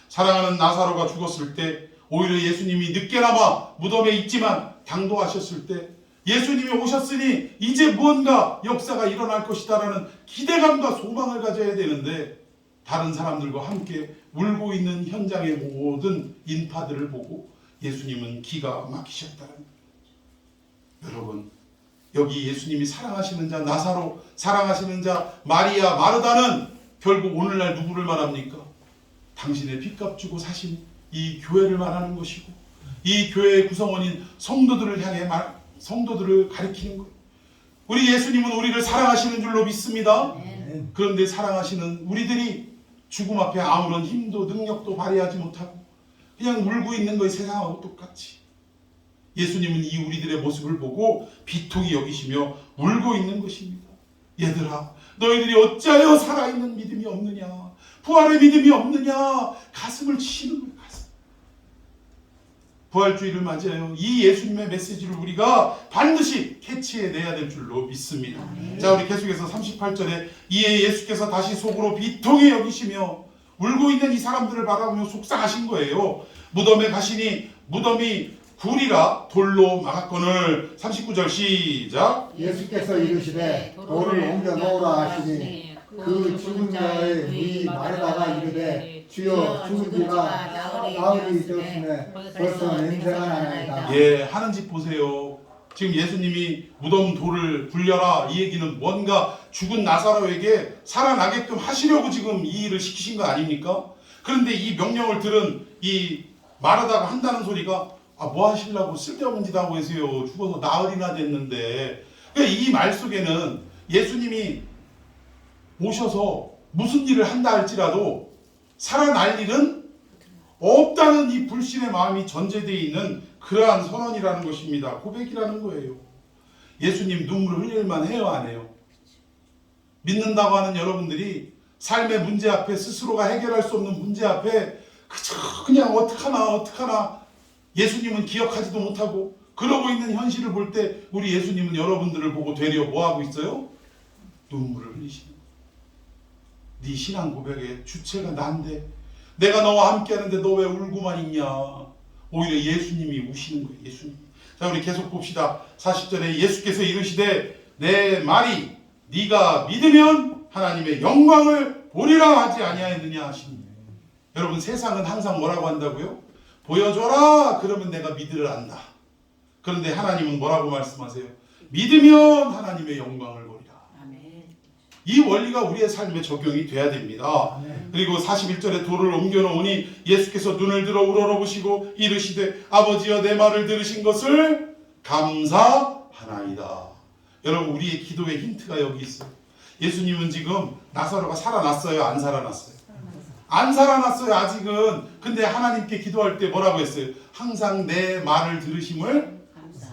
사랑하는 나사로가 죽었을 때 오히려 예수님이 늦게나마 무덤에 있지만 당도하셨을 때 예수님이 오셨으니 이제 무언가 역사가 일어날 것이다라는 기대감과 소망을 가져야 되는데 다른 사람들과 함께 울고 있는 현장의 모든 인파들을 보고 예수님은 기가 막히셨다는 거예요. 여러분, 여기 예수님이 사랑하시는 자 나사로, 사랑하시는 자 마리아, 마르다는 결국 오늘날 누구를 말합니까? 당신의 핏값 주고 사신 이 교회를 말하는 것이고 이 교회의 구성원인 성도들을 향해 성도들을 가리키는 거예요. 우리 예수님은 우리를 사랑하시는 줄로 믿습니다. 그런데 사랑하시는 우리들이 죽음 앞에 아무런 힘도 능력도 발휘하지 못하고 그냥 울고 있는 거예요. 세상하고 똑같이. 예수님은 이 우리들의 모습을 보고 비통히 여기시며 울고 있는 것입니다. 얘들아, 너희들이 어찌하여 살아있는 믿음이 없느냐? 부활의 믿음이 없느냐? 가슴을 치시는 거예요. 가슴. 부활주의를 맞이하여 이 예수님의 메시지를 우리가 반드시 캐치해내야 될 줄로 믿습니다. 자, 우리 계속해서 38절에 이에 예수께서 다시 속으로 비통히 여기시며 울고 있는 이 사람들을 바라보며 속상하신 거예요. 무덤에 가시니 무덤이 굴이라 돌로 막았거늘. 39절 시작. 예수께서 이르시되 돌을 옮겨 놓으라 하시니 그 죽은 자의 부이 마르다가 이르되 주여 죽은지가 나흘이 되었으며 벌써 냄새가 나나이다. 예, 하는 짓 보세요. 지금 예수님이 무덤 돌을 굴려라, 이 얘기는 뭔가 죽은 나사로에게 살아나게끔 하시려고 지금 이 일을 시키신 거 아닙니까? 그런데 이 명령을 들은 이 마르다가 한다는 소리가 뭐 하시려고 쓸데없는 짓 하고 계세요. 죽어서 나흘이나 됐는데. 그러니까 이 말 속에는 예수님이 오셔서 무슨 일을 한다 할지라도 살아날 일은 없다는 이 불신의 마음이 전제되어 있는 그러한 선언이라는 것입니다. 고백이라는 거예요. 예수님 눈물을 흘릴만 해요, 안 해요? 믿는다고 하는 여러분들이 삶의 문제 앞에 스스로가 해결할 수 없는 문제 앞에 그냥 어떡하나 예수님은 기억하지도 못하고 그러고 있는 현실을 볼 때 우리 예수님은 여러분들을 보고 되려 뭐하고 있어요? 눈물을 흘리시는 거예요. 네 신앙 고백의 주체가 난데 내가 너와 함께 하는데 너 왜 울고만 있냐. 오히려 예수님이 우시는 거예요. 예수님. 자, 우리 계속 봅시다. 40절에 예수께서 이르시되 내 말이 네가 믿으면 하나님의 영광을 보리라 하지 아니하였느냐 하시니. 여러분, 세상은 항상 뭐라고 한다고요? 보여줘라, 그러면 내가 믿으를 안다. 그런데 하나님은 뭐라고 말씀하세요? 믿으면 하나님의 영광을 보리라. 이 원리가 우리의 삶에 적용이 돼야 됩니다. 그리고 41절에 돌을 옮겨놓으니 예수께서 눈을 들어 우러러보시고 이르시되 아버지여 내 말을 들으신 것을 감사하나이다. 여러분, 우리의 기도의 힌트가 여기 있어요. 예수님은 지금 나사로가 살아났어요? 안 살아났어요? 안 살아났어요, 아직은. 근데 하나님께 기도할 때 뭐라고 했어요? 항상 내 말을 들으심을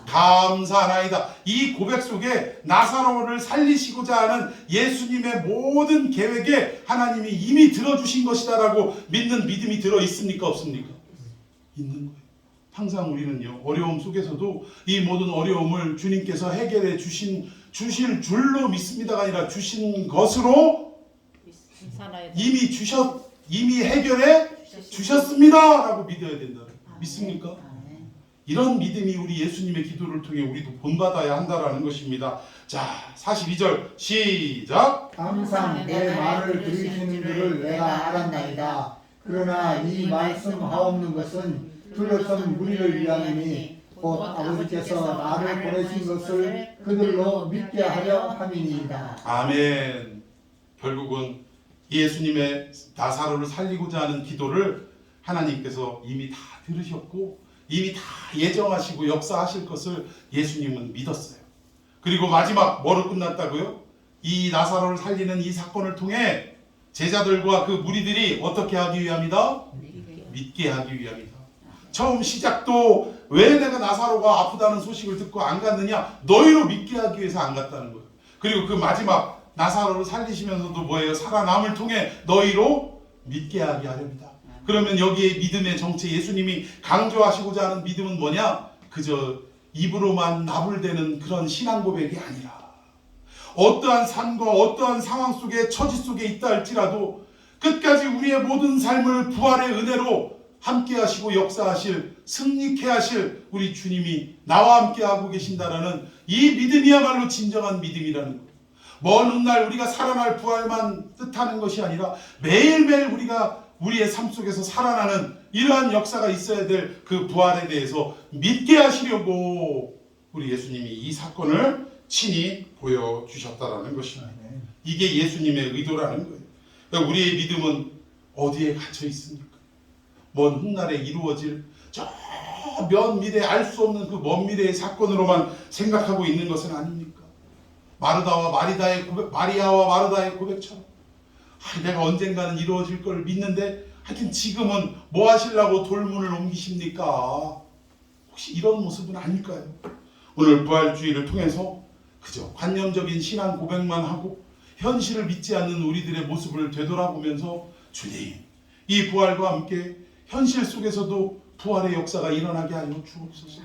감사하나이다. 이 고백 속에 나사로를 살리시고자 하는 예수님의 모든 계획에 하나님이 이미 들어주신 것이다라고 믿는 믿음이 들어있습니까? 없습니까? 있는 거예요. 항상 우리는요, 어려움 속에서도 이 모든 어려움을 주님께서 해결해 주실 줄로 믿습니다가 아니라 주신 것으로 이미 해결해 주셨습니다라고 믿어야 된다. 믿습니까? 이런 믿음이 우리 예수님의 기도를 통해 우리도 본받아야 한다라는 것입니다. 자, 42절 시작. 항상 내 말을 들으시는 줄을 내가 알았나이다. 그러나 이 말씀하옵는 것은 둘러선 무리를 위함이니 곧 아버지께서 나를 보내신 것을 그들로 믿게 하려 함이니이다. 아멘. 결국은 예수님의 나사로를 살리고자 하는 기도를 하나님께서 이미 다 들으셨고 이미 다 예정하시고 역사하실 것을 예수님은 믿었어요. 그리고 마지막 뭐로 끝났다고요? 이 나사로를 살리는 이 사건을 통해 제자들과 그 무리들이 어떻게 하기 위함이다? 믿게 하기 위함이다. 처음 시작도 왜 내가 나사로가 아프다는 소식을 듣고 안 갔느냐? 너희로 믿게 하기 위해서 안 갔다는 거예요. 그리고 그 마지막 나사로를 살리시면서도 뭐예요? 살아남을 통해 너희로 믿게 하게 하렵니다. 그러면 여기에 믿음의 정체, 예수님이 강조하시고자 하는 믿음은 뭐냐? 그저 입으로만 나불대는 그런 신앙 고백이 아니라 어떠한 삶과 어떠한 상황 속에 처지 속에 있다 할지라도 끝까지 우리의 모든 삶을 부활의 은혜로 함께 하시고 역사하실, 승리케 하실 우리 주님이 나와 함께 하고 계신다라는 이 믿음이야말로 진정한 믿음이라는 거예요. 먼 훗날 우리가 살아날 부활만 뜻하는 것이 아니라 매일매일 우리가 우리의 삶 속에서 살아나는 이러한 역사가 있어야 될 그 부활에 대해서 믿게 하시려고 우리 예수님이 이 사건을 친히 보여주셨다라는 것입니다. 이게 예수님의 의도라는 거예요. 그러니까 우리의 믿음은 어디에 갇혀 있습니까? 먼 훗날에 이루어질 저 먼 미래 알 수 없는 그 먼 미래의 사건으로만 생각하고 있는 것은 아닙니까? 마리아와 마르다의 고백처럼 내가 언젠가는 이루어질 걸 믿는데 하여튼 지금은 뭐 하시려고 돌문을 옮기십니까? 혹시 이런 모습은 아닐까요? 오늘 부활주의를 통해서 그저 관념적인 신앙 고백만 하고 현실을 믿지 않는 우리들의 모습을 되돌아보면서 주님, 이 부활과 함께 현실 속에서도 부활의 역사가 일어나게 하여 주옵소서.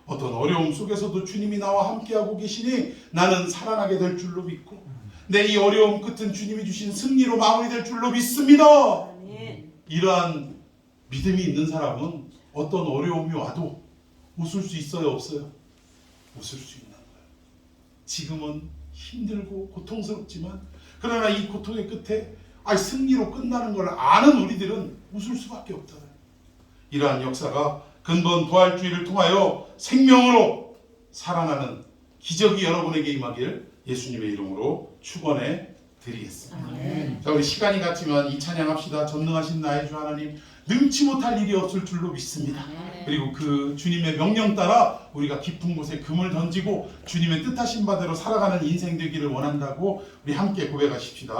어떤 어려움 속에서도 주님이 나와 함께하고 계시니 나는 살아나게 될 줄로 믿고 내 이 어려움 끝은 주님이 주신 승리로 마무리될 줄로 믿습니다. 이러한 믿음이 있는 사람은 어떤 어려움이 와도 웃을 수 있어요, 없어요? 웃을 수 있는 거예요. 지금은 힘들고 고통스럽지만 그러나 이 고통의 끝에 승리로 끝나는 걸 아는 우리들은 웃을 수밖에 없잖아요. 이러한 역사가 근본 부활주의를 통하여 생명으로 살아나는 기적이 여러분에게 임하길 예수님의 이름으로 축원해 드리겠습니다. 아멘. 자, 우리 시간이 갔지만 이 찬양합시다. 전능하신 나의 주 하나님, 능치 못할 일이 없을 줄로 믿습니다. 그리고 그 주님의 명령 따라 우리가 깊은 곳에 금을 던지고 주님의 뜻하신 바대로 살아가는 인생 되기를 원한다고 우리 함께 고백하십시다.